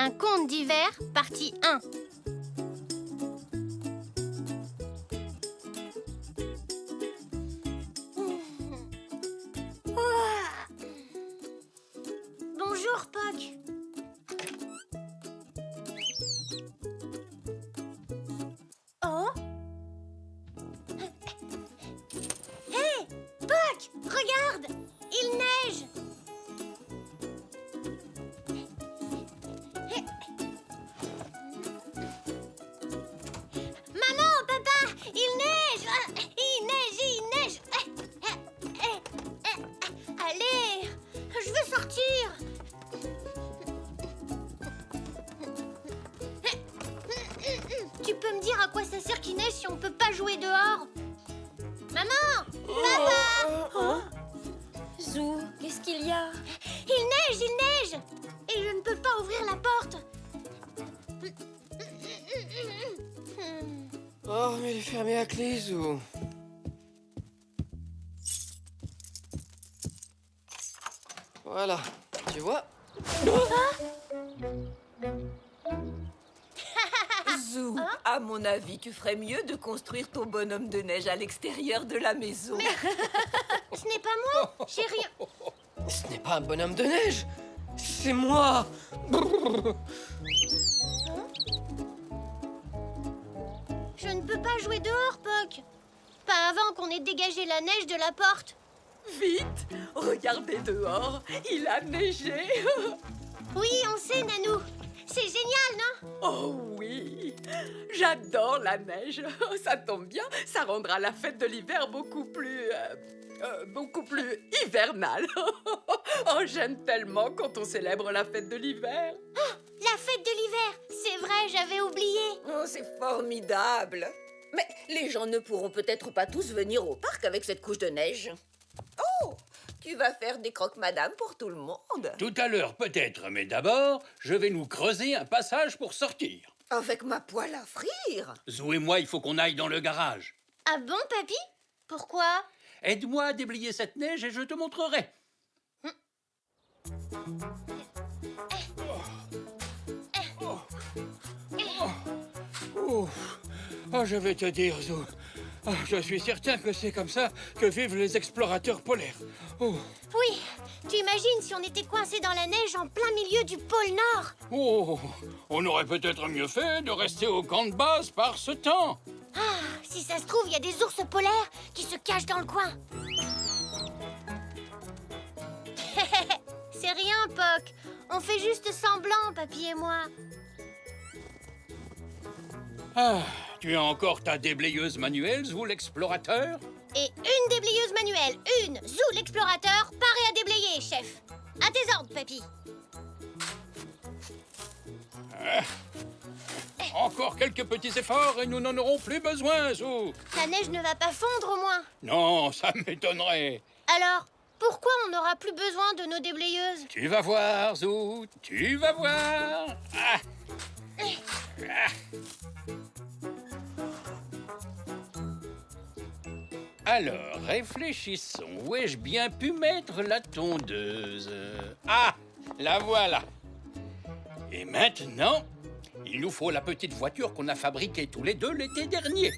Un conte d'hiver, partie 1. Bonjour, Puck. Oh. Hé, Puck, regarde, il neige. Maman, papa, il neige. Il neige. Allez, je veux sortir. Tu peux me dire à quoi ça sert qu'il neige si on peut pas jouer dehors? Maman! Papa! Zou, qu'est-ce qu'il y a? Il neige! Et je ne peux pas ouvrir la porte. Oh, mais il est fermé à clé, Zou. Voilà, tu vois? Zou, à mon avis, tu ferais mieux de construire ton bonhomme de neige à l'extérieur de la maison. Ce n'est pas moi, j'ai rien. Ce n'est pas un bonhomme de neige, c'est moi. Je ne peux pas jouer dehors, Puck. Pas avant qu'on ait dégagé la neige de la porte. Vite, regardez dehors, il a neigé. Oui, on sait, Nanou. C'est génial, non? Oh oui, j'adore la neige. Ça tombe bien, ça rendra la fête de l'hiver beaucoup plus hivernale. Oh, j'aime tellement quand on célèbre la fête de l'hiver. La fête de l'hiver. C'est vrai, j'avais oublié. Oh, c'est formidable. Mais les gens ne pourront peut-être pas tous venir au parc avec cette couche de neige. Oh, tu vas faire des croque-madame pour tout le monde. Tout à l'heure, peut-être, mais d'abord, je vais nous creuser un passage pour sortir. Avec ma poêle à frire. Zou et moi, il faut qu'on aille dans le garage. Ah bon, papy? Pourquoi? Aide-moi à déblayer cette neige et je te montrerai. Oh, je vais te dire, Zou. Oh, je suis certain que c'est comme ça que vivent les explorateurs polaires. Oh, Oui, tu imagines si on était coincé dans la neige en plein milieu du pôle Nord? oh, on aurait peut-être mieux fait de rester au camp de base par ce temps. Ah, si ça se trouve, il y a des ours polaires qui se cachent dans le coin. C'est rien, Puck. On fait juste semblant, papy et moi. Ah, tu as encore ta déblayeuse manuelle, Zou l'explorateur? Et une déblayeuse manuelle, une Zou l'explorateur, parée à déblayer, chef. À tes ordres, papy. Encore quelques petits efforts et nous n'en aurons plus besoin, Zou. La neige ne va pas fondre, au moins. Non, ça m'étonnerait. Alors, pourquoi on n'aura plus besoin de nos déblayeuses? Tu vas voir, Zou, tu vas voir. Ah. Alors, réfléchissons. Où ai-je bien pu mettre la tondeuse? Ah, la voilà. Et maintenant, il nous faut la petite voiture qu'on a fabriquée tous les deux l'été dernier.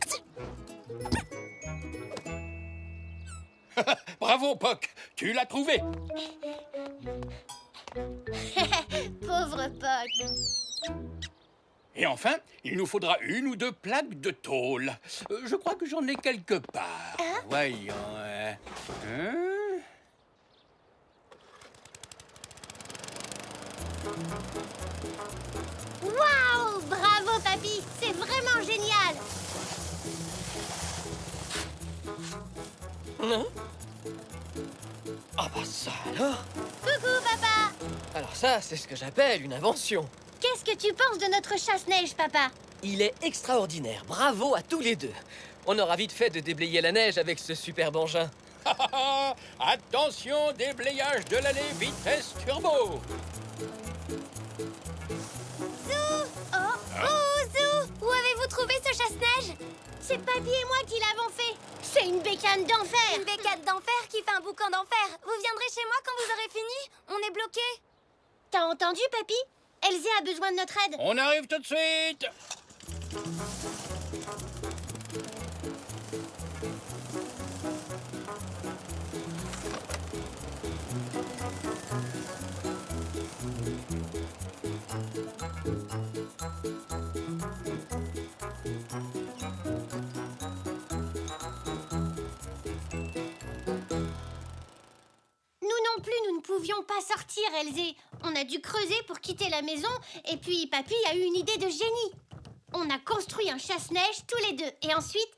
Bravo, Puck, tu l'as trouvé. Pauvre Puck. Et enfin, il nous faudra une ou deux plaques de tôle. Je crois que j'en ai quelque part. Voyons. Waouh! Bravo, papy! C'est vraiment génial! Non? Ah bah ça alors? Coucou, papa! Alors ça, c'est ce que j'appelle une invention. Qu'est-ce que tu penses de notre chasse-neige, papa? Il est extraordinaire, bravo à tous les deux. On aura vite fait de déblayer la neige avec ce superbe engin. Attention, déblayage de l'allée vitesse turbo. Zou! Oh, Zou! Où avez-vous trouvé ce chasse-neige? C'est papy et moi qui l'avons fait. C'est une bécane d'enfer. Une bécane d'enfer qui fait un boucan d'enfer. Vous viendrez chez moi quand vous aurez fini? On est bloqués. T'as entendu, papy? Elsie a besoin de notre aide. On arrive tout de suite. Nous non plus, nous ne pouvions pas sortir, Elsie. On a dû creuser pour quitter la maison, et puis Papy a eu une idée de génie. On a construit un chasse-neige tous les deux, et ensuite...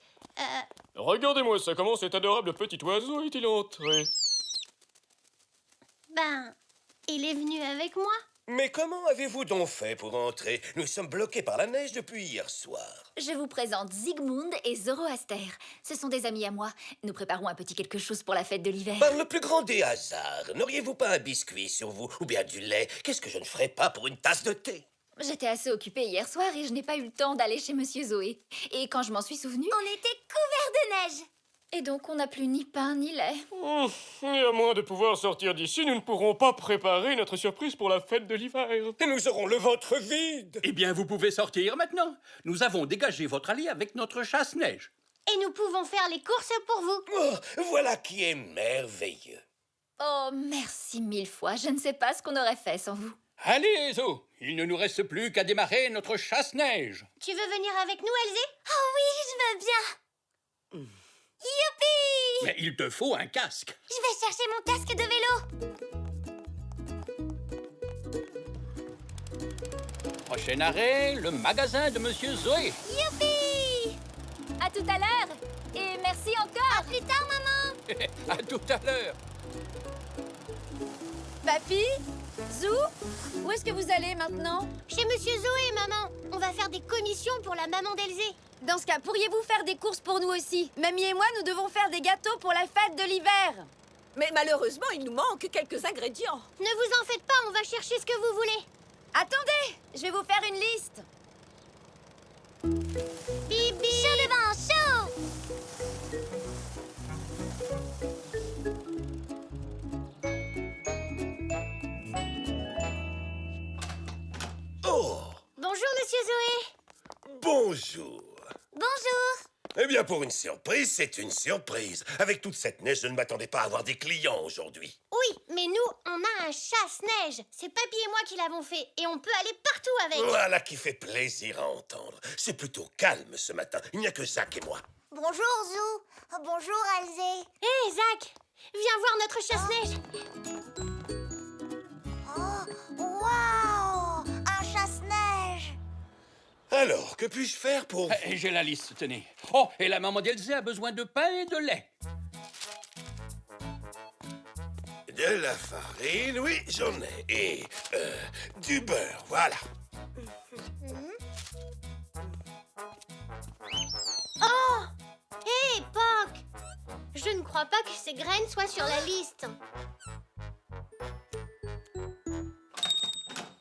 Regardez-moi ça, comment cet adorable petit oiseau est-il entré? Ben, il est venu avec moi. Mais comment avez-vous donc fait pour entrer? Nous sommes bloqués par la neige depuis hier soir. Je vous présente Zygmunt et Zoroaster. Ce sont des amis à moi. Nous préparons un petit quelque chose pour la fête de l'hiver. Par le plus grand des hasards, n'auriez-vous pas un biscuit sur vous ou bien du lait? Qu'est-ce que je ne ferais pas pour une tasse de thé? J'étais assez occupée hier soir et je n'ai pas eu le temps d'aller chez Monsieur Zoé. Et quand je m'en suis souvenue... On était couverts de neige. Et donc on n'a plus ni pain ni lait. Et à moins de pouvoir sortir d'ici, nous ne pourrons pas préparer notre surprise pour la fête de l'hiver. Et nous aurons le ventre vide. Eh bien, vous pouvez sortir maintenant. Nous avons dégagé votre allée avec notre chasse-neige. Et nous pouvons faire les courses pour vous. Oh, voilà qui est merveilleux. Oh, merci 1000 fois. Je ne sais pas ce qu'on aurait fait sans vous. Allez, Zo, il ne nous reste plus qu'à démarrer notre chasse-neige. Tu veux venir avec nous, Elsie? Oh oui, je veux bien. Youpi! Mais il te faut un casque. Je vais chercher mon casque de vélo. Prochain arrêt, le magasin de Monsieur Zoé. Youpi! À tout à l'heure. Et merci encore. À plus tard, maman. À tout à l'heure. Papy, Zou, où est-ce que vous allez maintenant? Chez Monsieur Zoé, maman. On va faire des commissions pour la maman d'Elsie. Dans ce cas, pourriez-vous faire des courses pour nous aussi? Mamie et moi, nous devons faire des gâteaux pour la fête de l'hiver. Mais malheureusement, il nous manque quelques ingrédients. Ne vous en faites pas, on va chercher ce que vous voulez. Attendez, je vais vous faire une liste. Bibi! Chaud devant, chaud! Oh, Bonjour, Monsieur Zoé. bonjour. Bonjour. Eh bien, pour une surprise, c'est une surprise. Avec toute cette neige, je ne m'attendais pas à avoir des clients aujourd'hui. Oui, mais nous, on a un chasse-neige. C'est Papy et moi qui l'avons fait, et on peut aller partout avec. Voilà qui fait plaisir à entendre. C'est plutôt calme ce matin. Il n'y a que Zach et moi. Bonjour, Zou. Bonjour, Elsie. Hé, Zach, viens voir notre chasse-neige. Oh, waouh! Un chasse-neige. Alors, que puis-je faire pour vous? J'ai la liste, tenez. Oh, et la maman d'Elsie a besoin de pain et de lait. De la farine, oui, j'en ai. Et du beurre, voilà. Oh! Hé, Poc! Je ne crois pas que ces graines soient sur la liste.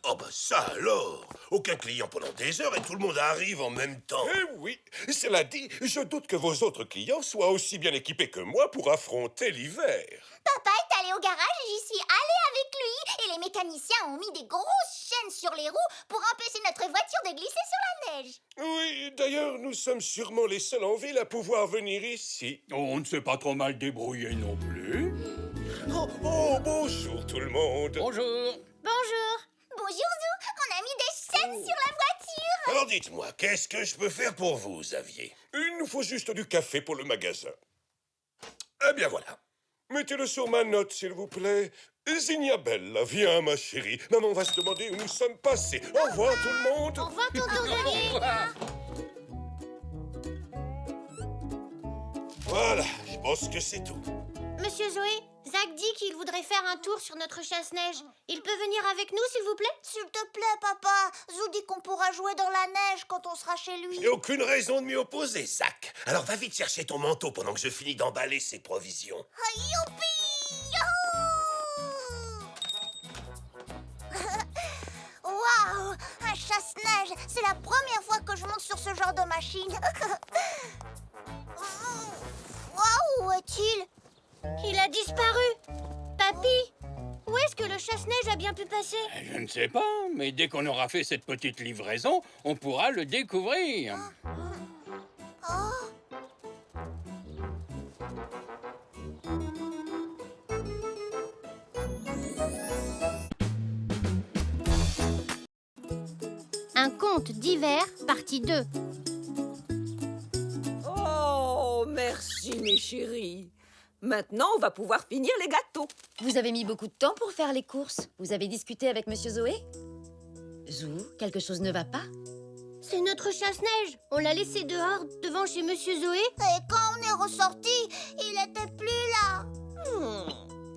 Oh bah ça alors! Aucun client pendant des heures et tout le monde arrive en même temps. Eh oui, cela dit, je doute que vos autres clients soient aussi bien équipés que moi pour affronter l'hiver. Papa est allé au garage et j'y suis allée avec lui. Et les mécaniciens ont mis des grosses chaînes sur les roues pour empêcher notre voiture de glisser sur la neige. Oui, d'ailleurs, nous sommes sûrement les seuls en ville à pouvoir venir ici. Oh, on ne s'est pas trop mal débrouillé non plus. Oh, bonjour tout le monde. Bonjour. Bonjour. Bonjour, Zou. On a mis des chaînes sur la voiture. Alors dites-moi, qu'est-ce que je peux faire pour vous, Xavier? Il nous faut juste du café pour le magasin. Eh bien voilà. Mettez-le sur ma note, s'il vous plaît. Zignabella, viens, ma chérie. Maman va se demander où nous sommes passés. Au revoir, tout le monde. Au revoir, tonton Xavier. Au revoir. Voilà, je pense que c'est tout. Monsieur Zoé, Zach dit qu'il voudrait faire un tour sur notre chasse-neige. Il peut venir avec nous, s'il vous plaît? S'il te plaît, papa. Zou dit qu'on pourra jouer dans la neige quand on sera chez lui. J'ai aucune raison de m'y opposer, Zach. Alors va vite chercher ton manteau pendant que je finis d'emballer ces provisions. Youpi! Waouh! Un chasse-neige! C'est la première fois que je monte sur ce genre de machine. Waouh! Où est-il? Il a disparu. Papy, où est-ce est-ce que le chasse-neige a bien pu passer? Je ne sais pas, mais dès qu'on aura fait cette petite livraison, on pourra le découvrir. Un conte d'hiver, partie 2. Oh, merci, mes chéris. Maintenant, on va pouvoir finir les gâteaux. Vous avez mis beaucoup de temps pour faire les courses. Vous avez discuté avec Monsieur Zoé? Zou, quelque chose ne va pas? C'est notre chasse-neige. On l'a laissé dehors, devant chez Monsieur Zoé. Et quand on est ressorti, il était plus là.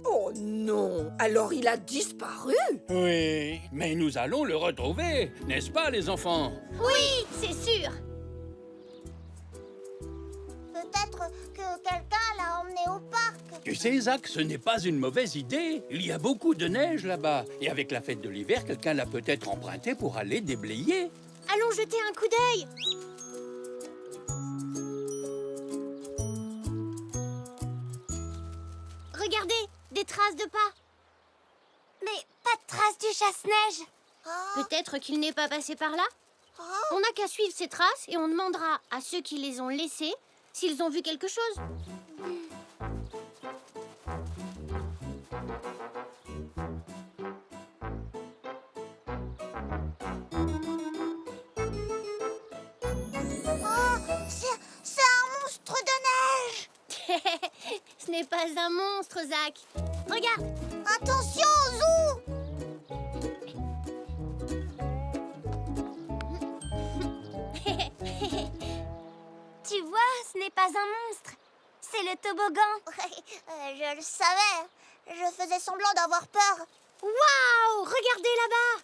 Oh non, alors il a disparu? Oui, mais nous allons le retrouver, n'est-ce pas, les enfants? Oui, c'est sûr. Peut-être que quelqu'un l'a emmené au parc. Tu sais, Zach, ce n'est pas une mauvaise idée. Il y a beaucoup de neige là-bas. Et avec la fête de l'hiver, quelqu'un l'a peut-être emprunté pour aller déblayer. Allons jeter un coup d'œil. Regardez, des traces de pas. Mais pas de traces du chasse-neige. Peut-être qu'il n'est pas passé par là. On n'a qu'à suivre ces traces et on demandera à ceux qui les ont laissées s'ils ont vu quelque chose. C'est un monstre de neige. Ce n'est pas un monstre, Zach. Regarde. Attention, Zou. Tu vois, ce n'est pas un monstre. C'est le toboggan. Je le savais. Je faisais semblant d'avoir peur. Waouh! Regardez là-bas.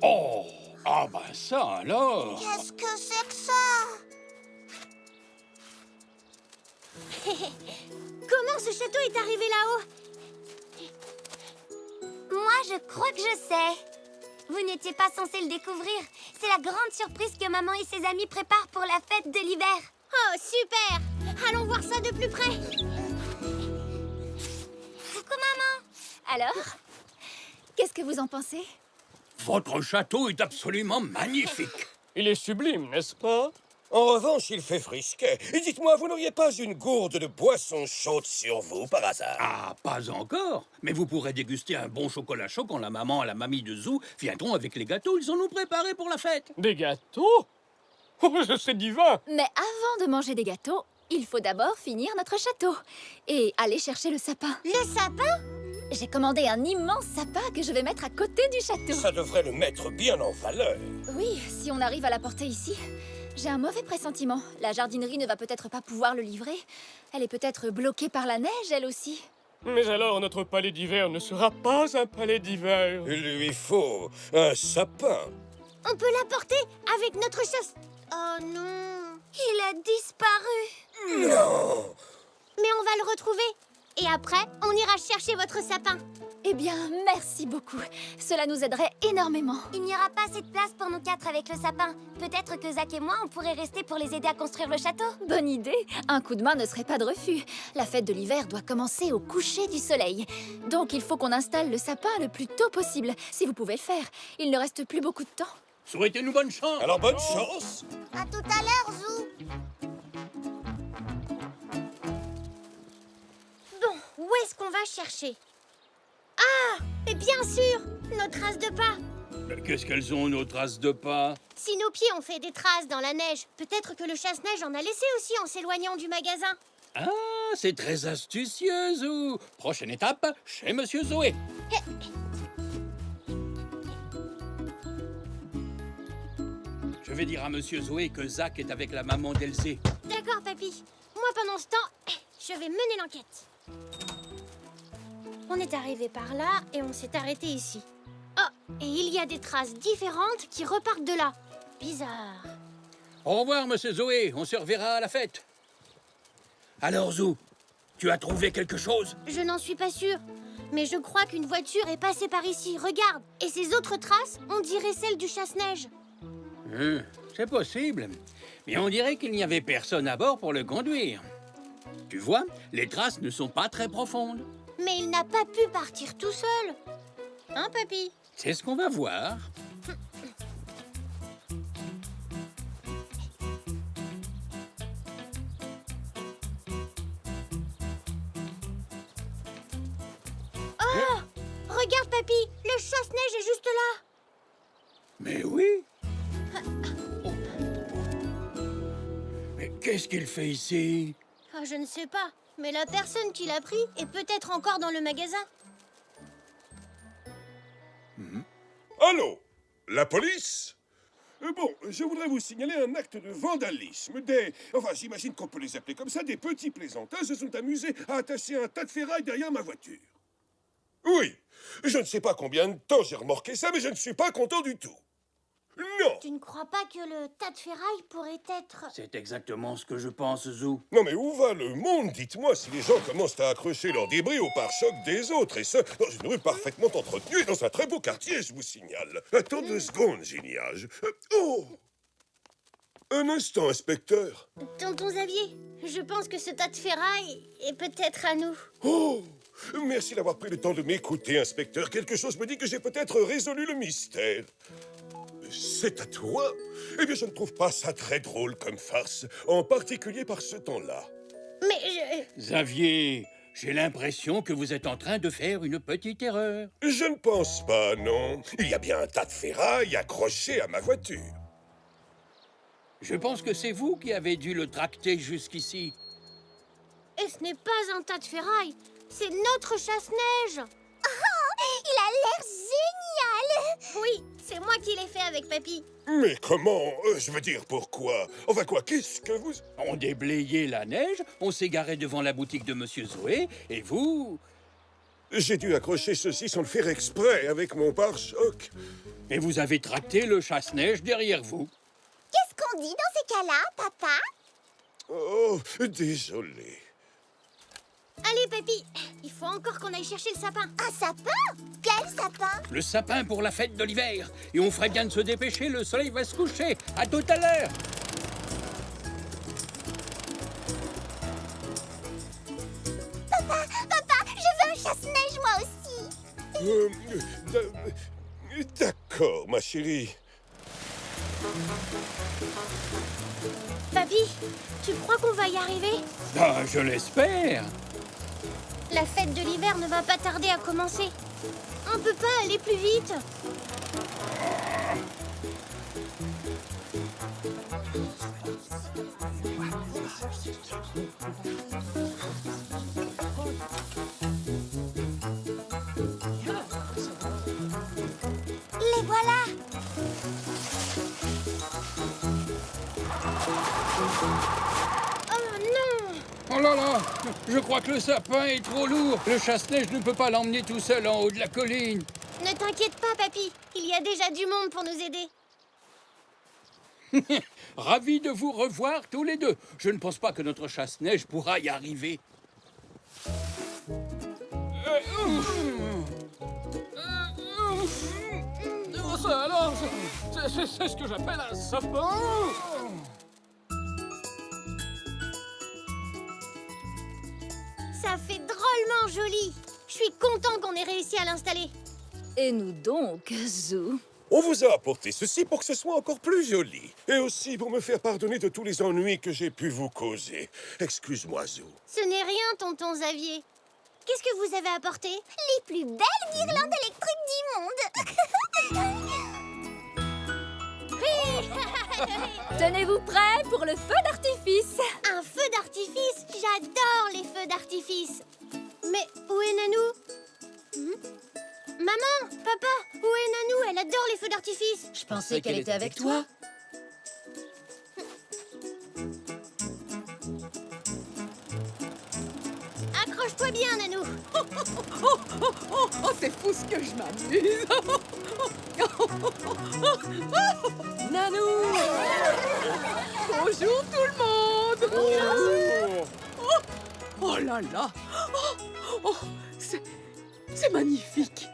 Oh, ah ben ça alors. Qu'est-ce que c'est que ça? Comment ce château est arrivé là-haut? Moi, je crois que je sais. Vous n'étiez pas censé le découvrir. C'est la grande surprise que maman et ses amis préparent pour la fête de l'hiver. Oh, super! Allons voir ça de plus près. Coucou, maman. Alors, qu'est-ce que vous en pensez? Votre château est absolument magnifique. Il est sublime, n'est-ce pas? En revanche, il fait frisquet. Et dites-moi, vous n'auriez pas une gourde de boisson chaude sur vous, par hasard? Ah, pas encore. Mais vous pourrez déguster un bon chocolat chaud quand la maman et la mamie de Zou viendront avec les gâteaux. Ils ont nous préparés pour la fête. Des gâteaux? Oh, c'est divin! Mais avant de manger des gâteaux, il faut d'abord finir notre château et aller chercher le sapin. Le sapin? J'ai commandé un immense sapin que je vais mettre à côté du château. Ça devrait le mettre bien en valeur. Oui, si on arrive à la porter ici. J'ai un mauvais pressentiment. La jardinerie ne va peut-être pas pouvoir le livrer. Elle est peut-être bloquée par la neige, elle aussi. Mais alors, notre palais d'hiver ne sera pas un palais d'hiver. Il lui faut un sapin. On peut l'apporter avec notre chasse... Oh non! Il a disparu. Non! Mais on va le retrouver. Et après, on ira chercher votre sapin. Eh bien, merci beaucoup. Cela nous aiderait énormément. Il n'y aura pas assez de place pour nous 4 avec le sapin. Peut-être que Zach et moi, on pourrait rester pour les aider à construire le château. Bonne idée. Un coup de main ne serait pas de refus. La fête de l'hiver doit commencer au coucher du soleil. Donc, il faut qu'on installe le sapin le plus tôt possible. Si vous pouvez le faire, il ne reste plus beaucoup de temps. Souhaitez-nous bonne chance. Alors bonne chance. À tout à l'heure, Zou. Bon, où est-ce qu'on va chercher? Ah! Mais bien sûr! Nos traces de pas! Mais qu'est-ce qu'elles ont, nos traces de pas? Si nos pieds ont fait des traces dans la neige, peut-être que le chasse-neige en a laissé aussi en s'éloignant du magasin. Ah, c'est très astucieux, Zou. Prochaine étape, chez Monsieur Zoé. Je vais dire à Monsieur Zoé que Zach est avec la maman d'Elzé. D'accord, papy. Moi, pendant ce temps, je vais mener l'enquête. On est arrivé par là et on s'est arrêté ici. Oh, et il y a des traces différentes qui repartent de là. Bizarre. Au revoir, Monsieur Zoé. On se reverra à la fête. Alors, Zou, tu as trouvé quelque chose? Je n'en suis pas sûre. Mais je crois qu'une voiture est passée par ici. Regarde. Et ces autres traces, on dirait celles du chasse-neige. C'est possible. Mais on dirait qu'il n'y avait personne à bord pour le conduire. Tu vois, les traces ne sont pas très profondes. Mais il n'a pas pu partir tout seul. Hein, papy? C'est ce qu'on va voir. Oh! Regarde, papy, le chasse-neige est juste là. Mais oui. Oh. Mais qu'est-ce qu'il fait ici? Ah, je ne sais pas, mais la personne qui l'a pris est peut-être encore dans le magasin. Allô? La police? Bon, je voudrais vous signaler un acte de vandalisme. Enfin, j'imagine qu'on peut les appeler comme ça, des petits plaisantins se sont amusés à attacher un tas de ferraille derrière ma voiture. Oui, je ne sais pas combien de temps j'ai remorqué ça, mais je ne suis pas content du tout. Non! Tu ne crois pas que le tas de ferraille pourrait être... C'est exactement ce que je pense, Zou. Non mais où va le monde? Dites-moi si les gens commencent à accrocher leurs débris au pare-choc des autres, et ce, dans une rue parfaitement entretenue et dans un très beau quartier, je vous signale. Attends 2 secondes, Géniage. Oh! Un instant, inspecteur. Tonton Xavier, je pense que ce tas de ferraille est peut-être à nous. Oh! Merci d'avoir pris le temps de m'écouter, inspecteur. Quelque chose me dit que j'ai peut-être résolu le mystère. C'est à toi? Eh bien, je ne trouve pas ça très drôle comme farce, en particulier par ce temps-là. Mais Xavier, j'ai l'impression que vous êtes en train de faire une petite erreur. Je ne pense pas, non. Il y a bien un tas de ferraille accroché à ma voiture. Je pense que c'est vous qui avez dû le tracter jusqu'ici. Et ce n'est pas un tas de ferraille, c'est notre chasse-neige. Il a l'air génial! Oui, c'est moi qui l'ai fait avec papy. Mais comment? Je veux dire, pourquoi? Enfin quoi, qu'est-ce que vous... On déblayait la neige, on s'est garé devant la boutique de Monsieur Zoé, et vous... J'ai dû accrocher ceci sans le faire exprès avec mon pare-choc. Et vous avez tracté le chasse-neige derrière vous. Qu'est-ce qu'on dit dans ces cas-là, papa? Oh, désolé. Allez, papy, il faut encore qu'on aille chercher le sapin. Un sapin? Quel sapin? Le sapin pour la fête de l'hiver. Et on ferait bien de se dépêcher, le soleil va se coucher. À tout à l'heure. Papa, je veux un chasse-neige moi aussi. D'accord, ma chérie. Papy, tu crois qu'on va y arriver? Ben, je l'espère. La fête de l'hiver ne va pas tarder à commencer. On peut pas aller plus vite. Les voilà. Oh non! Oh là là! Je crois que le sapin est trop lourd. Le chasse-neige ne peut pas l'emmener tout seul en haut de la colline. Ne t'inquiète pas, papy. Il y a déjà du monde pour nous aider. Ravi de vous revoir tous les deux. Je ne pense pas que notre chasse-neige pourra y arriver. Ça alors, c'est ce que j'appelle un sapin. Ça fait drôlement joli. Je suis content qu'on ait réussi à l'installer. Et nous donc, Zou? On vous a apporté ceci pour que ce soit encore plus joli. Et aussi pour me faire pardonner de tous les ennuis que j'ai pu vous causer. Excuse-moi, Zou. Ce n'est rien, tonton Xavier. Qu'est-ce que vous avez apporté? Les plus belles guirlandes électriques du monde. Tenez-vous prêts pour le feu d'artifice? Un feu d'artifice? J'adore les feux d'artifice. Mais où est Nanou? Maman, papa, où est Nanou? Elle adore les feux d'artifice. Je pensais qu'elle était avec toi. Accroche-toi bien, Nanou. Oh, c'est fou ce que je m'amuse. Nanou! Bonjour tout le monde! Bonjour! Oh là là! C'est magnifique!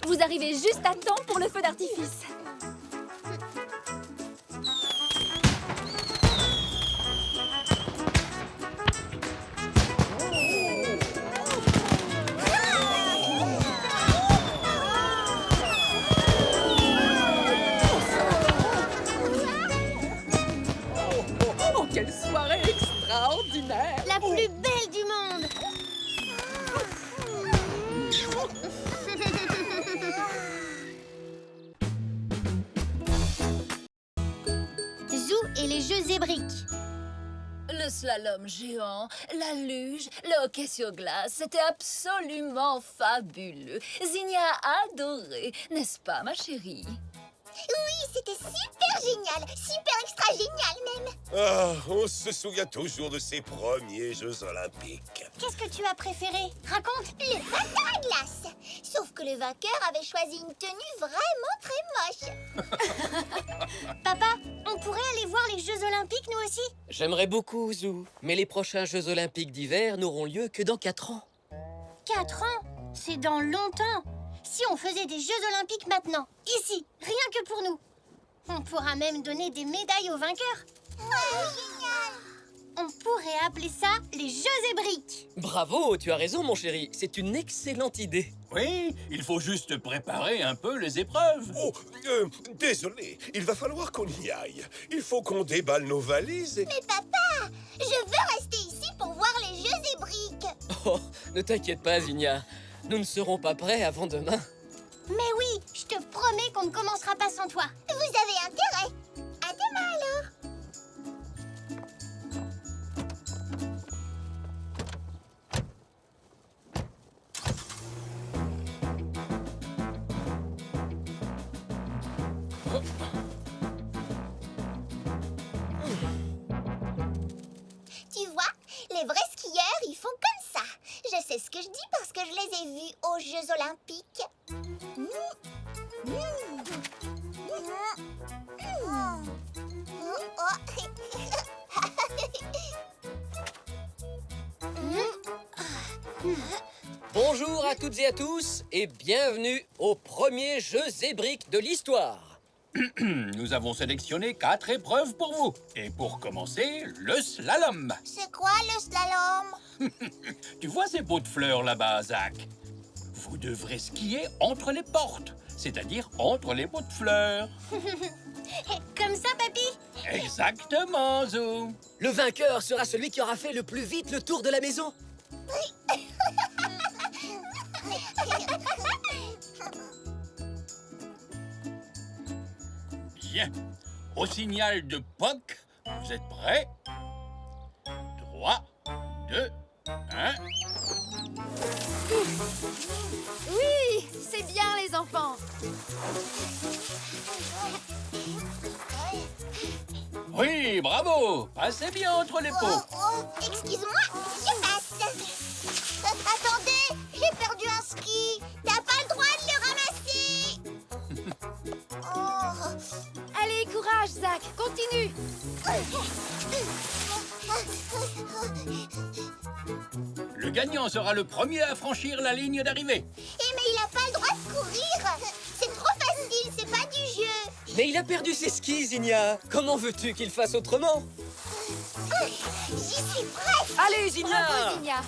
Vous arrivez juste à temps pour le feu d'artifice. les Jeux Zébriques. Le slalom géant, la luge, le hockey sur glace, c'était absolument fabuleux. Zinnia a adoré, n'est-ce pas, ma chérie? Oui, c'était super génial, super extra génial même. Ah, on se souvient toujours de ces premiers Jeux Olympiques. Qu'est-ce que tu as préféré? Raconte. Le patin à glace. Sauf que le vainqueur avait choisi une tenue vraiment très moche. Papa, on pourrait aller voir les Jeux Olympiques, nous aussi? J'aimerais beaucoup, Zou. Mais les prochains Jeux Olympiques d'hiver n'auront lieu que dans 4 ans. 4 ans? C'est dans longtemps. Si on faisait des Jeux Olympiques maintenant, ici, rien que pour nous, on pourra même donner des médailles aux vainqueurs. Génial. On pourrait appeler ça les Jeux Zébriques. Bravo, tu as raison, mon chéri. C'est une excellente idée. Oui, il faut juste préparer un peu les épreuves. Oh, désolé, il va falloir qu'on y aille. Il faut qu'on déballe nos valises et... Mais papa, je veux rester ici pour voir les Jeux Zébriques. Oh, ne t'inquiète pas, Zinnia. Nous ne serons pas prêts avant demain. Mais oui, je te promets qu'on ne commencera pas sans toi. Vous avez intérêt. À demain alors. Tu vois, les vrais skieurs, ils font comme ça. Je sais ce que je dis parce que je les ai vus aux Jeux Olympiques. Bonjour à toutes et à tous et bienvenue aux premiers Jeux Zébriques de l'histoire. Nous avons sélectionné 4 épreuves pour vous. Et pour commencer, le slalom. C'est quoi le slalom? Tu vois ces pots de fleurs là-bas, Zach? Vous devrez skier entre les portes, c'est-à-dire entre les pots de fleurs. Comme ça, papy? Exactement, Zou. Le vainqueur sera celui qui aura fait le plus vite le tour de la maison. Bien. Au signal de POC, vous êtes prêts? 3, 2, 1... Oui, c'est bien, les enfants. Oui, bravo. Passez bien entre les pots. Excuse-moi, je passe. Attendez, j'ai perdu un ski. T'as pas le droit de le ramasser. Allez, courage, Zach, continue. Le gagnant sera le premier à franchir la ligne d'arrivée. Mais il a pas le droit de courir. C'est trop facile, c'est pas du jeu. Mais il a perdu ses skis, Zinnia. Comment veux-tu qu'il fasse autrement? J'y suis prête. Allez, Zinnia! Bravo, Zinnia.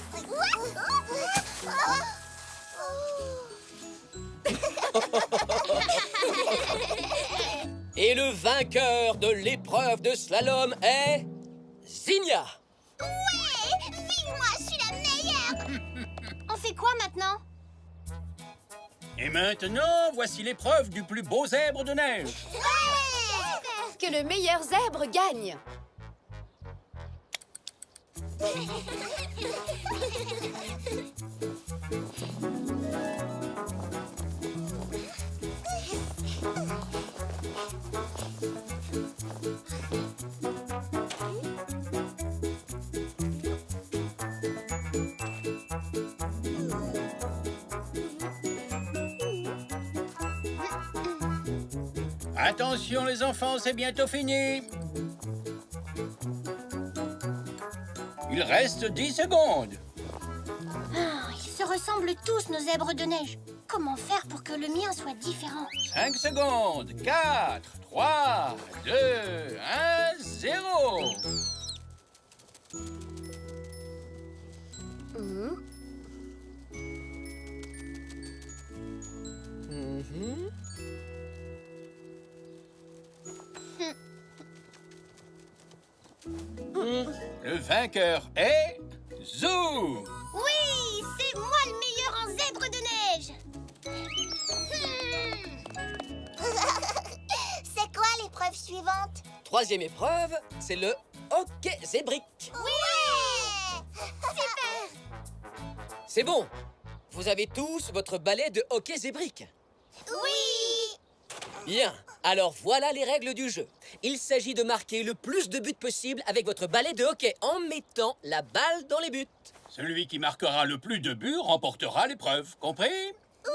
Et le vainqueur de l'épreuve de slalom est... Zinnia! Ouais, vive moi, je suis la meilleure. On fait quoi maintenant? Et maintenant, voici l'épreuve du plus beau zèbre de neige. Que le meilleur zèbre gagne. Attention les enfants, c'est bientôt fini. Il reste 10 secondes. Ils se ressemblent tous, nos zèbres de neige. Comment faire pour que le mien soit différent? 5 secondes. 4, 3, 2, 1, 0. Le vainqueur est... Zou! Oui, c'est moi le meilleur en zèbre de neige. C'est quoi l'épreuve suivante? troisième épreuve, c'est le hockey zébrique. Ouais! C'est bon. Vous avez tous votre balai de hockey zébrique. Oui! Bien. Alors voilà les règles du jeu. Il s'agit de marquer le plus de buts possible avec votre balai de hockey en mettant la balle dans les buts. Celui qui marquera le plus de buts remportera l'épreuve. Compris? Oui!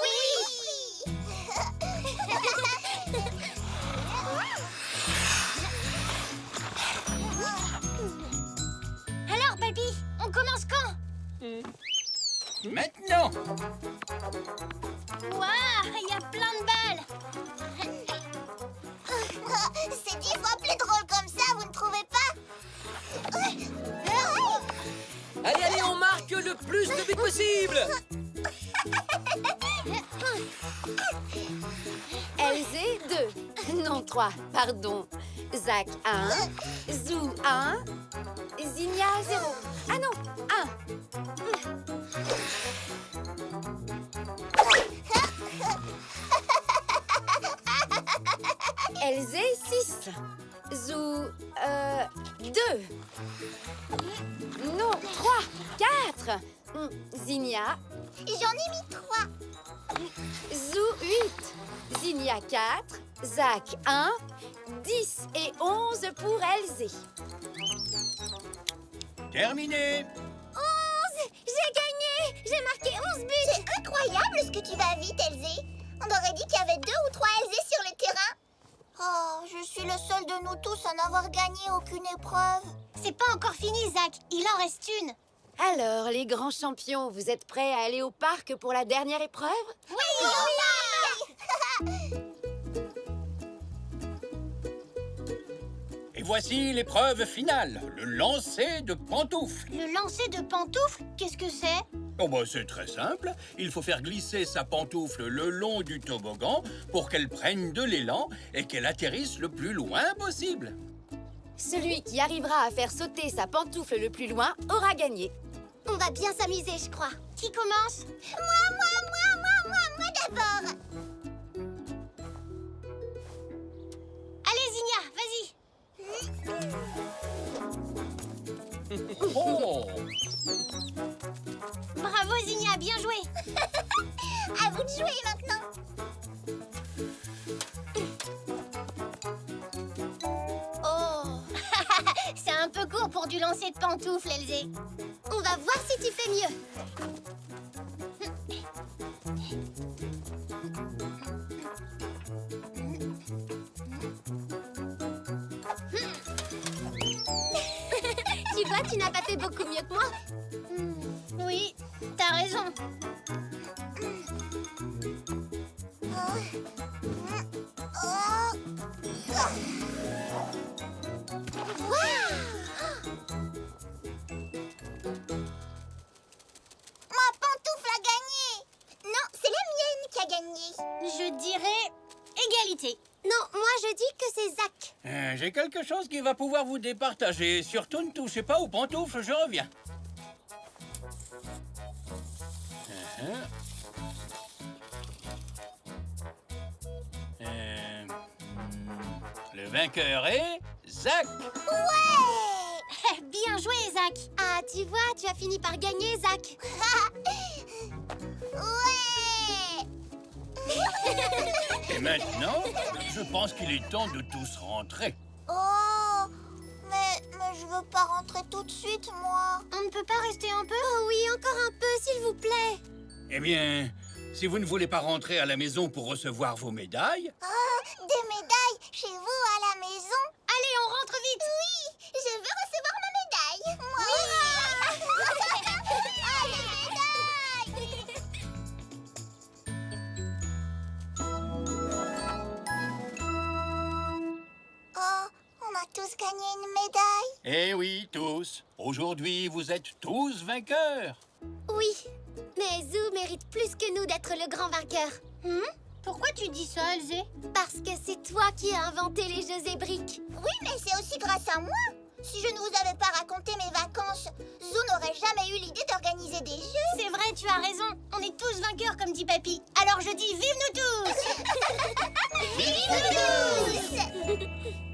Alors, papy, on commence quand? Maintenant! Waouh, il y a plein de balles. C'est 10 fois plus drôle comme ça, vous ne trouvez pas? Allez, allez, on marque le plus de buts possible. Elzé, 2. Non, 3, pardon. Zach, 1. Zou, 1. Zinnia, 0. Ah non, 1. Elzé, 6. Zou, 2. Non, 3, 4. Zinnia, J'en ai mis 3. Zou, 8. Zinnia, 4. Zach, 1. 10 et 11 pour Elzé. Terminé! 11! J'ai gagné! J'ai marqué 11 buts! C'est incroyable ce que tu vas vite, Elzé. On aurait dit qu'il y avait 2 ou 3 Elzé sur le terrain. Oh, je suis le seul de nous tous à n'avoir gagné aucune épreuve. C'est pas encore fini, Zach. Il en reste une. Alors, les grands champions, vous êtes prêts à aller au parc pour la dernière épreuve? Oui! Et voici l'épreuve finale, le lancer de pantoufles. Le lancer de pantoufles, qu'est-ce que c'est? Oh bah c'est très simple, il faut faire glisser sa pantoufle le long du toboggan pour qu'elle prenne de l'élan et qu'elle atterrisse le plus loin possible. Celui qui arrivera à faire sauter sa pantoufle le plus loin aura gagné. On va bien s'amuser, je crois. Qui commence? Moi d'abord. Allez, Zinnia, vas-y. Oh! Bravo, Zinnia, bien joué. À vous de jouer maintenant. Oh. C'est un peu court pour du lancer de pantoufles, Elzé. On va voir si tu fais mieux. Tu vois, tu n'as pas fait beaucoup mieux que moi. Oui, t'as raison. Ma pantoufle a gagné. Non, c'est la mienne qui a gagné. Je dirais égalité. Non, moi je dis que c'est Zach. J'ai quelque chose qui va pouvoir vous départager. Surtout ne touchez pas aux pantoufles, je reviens. Le vainqueur est Zach. Ouais! Bien joué, Zach. Ah, tu vois, tu as fini par gagner, Zach. Ouais! Et maintenant, je pense qu'il est temps de tous rentrer. Oh! Mais je veux pas rentrer tout de suite, moi. On ne peut pas rester un peu? Oh oui, encore un peu, s'il vous plaît. Eh bien, si vous ne voulez pas rentrer à la maison pour recevoir vos médailles, Des médailles chez vous à la maison? Allez, on rentre vite. Oui, je veux recevoir ma médaille. Moi Oh, on a tous gagné une médaille. eh oui, tous. Aujourd'hui, vous êtes tous vainqueurs. Oui, mais Zou mérite plus que nous d'être le grand vainqueur. Pourquoi tu dis ça, Elzé? Parce que c'est toi qui as inventé les jeux zébriques. Oui, mais c'est aussi grâce à moi. Si je ne vous avais pas raconté mes vacances, Zou n'aurait jamais eu l'idée d'organiser des jeux. C'est vrai, tu as raison. On est tous vainqueurs, comme dit Papy. Alors je dis vive nous tous. Vive nous tous!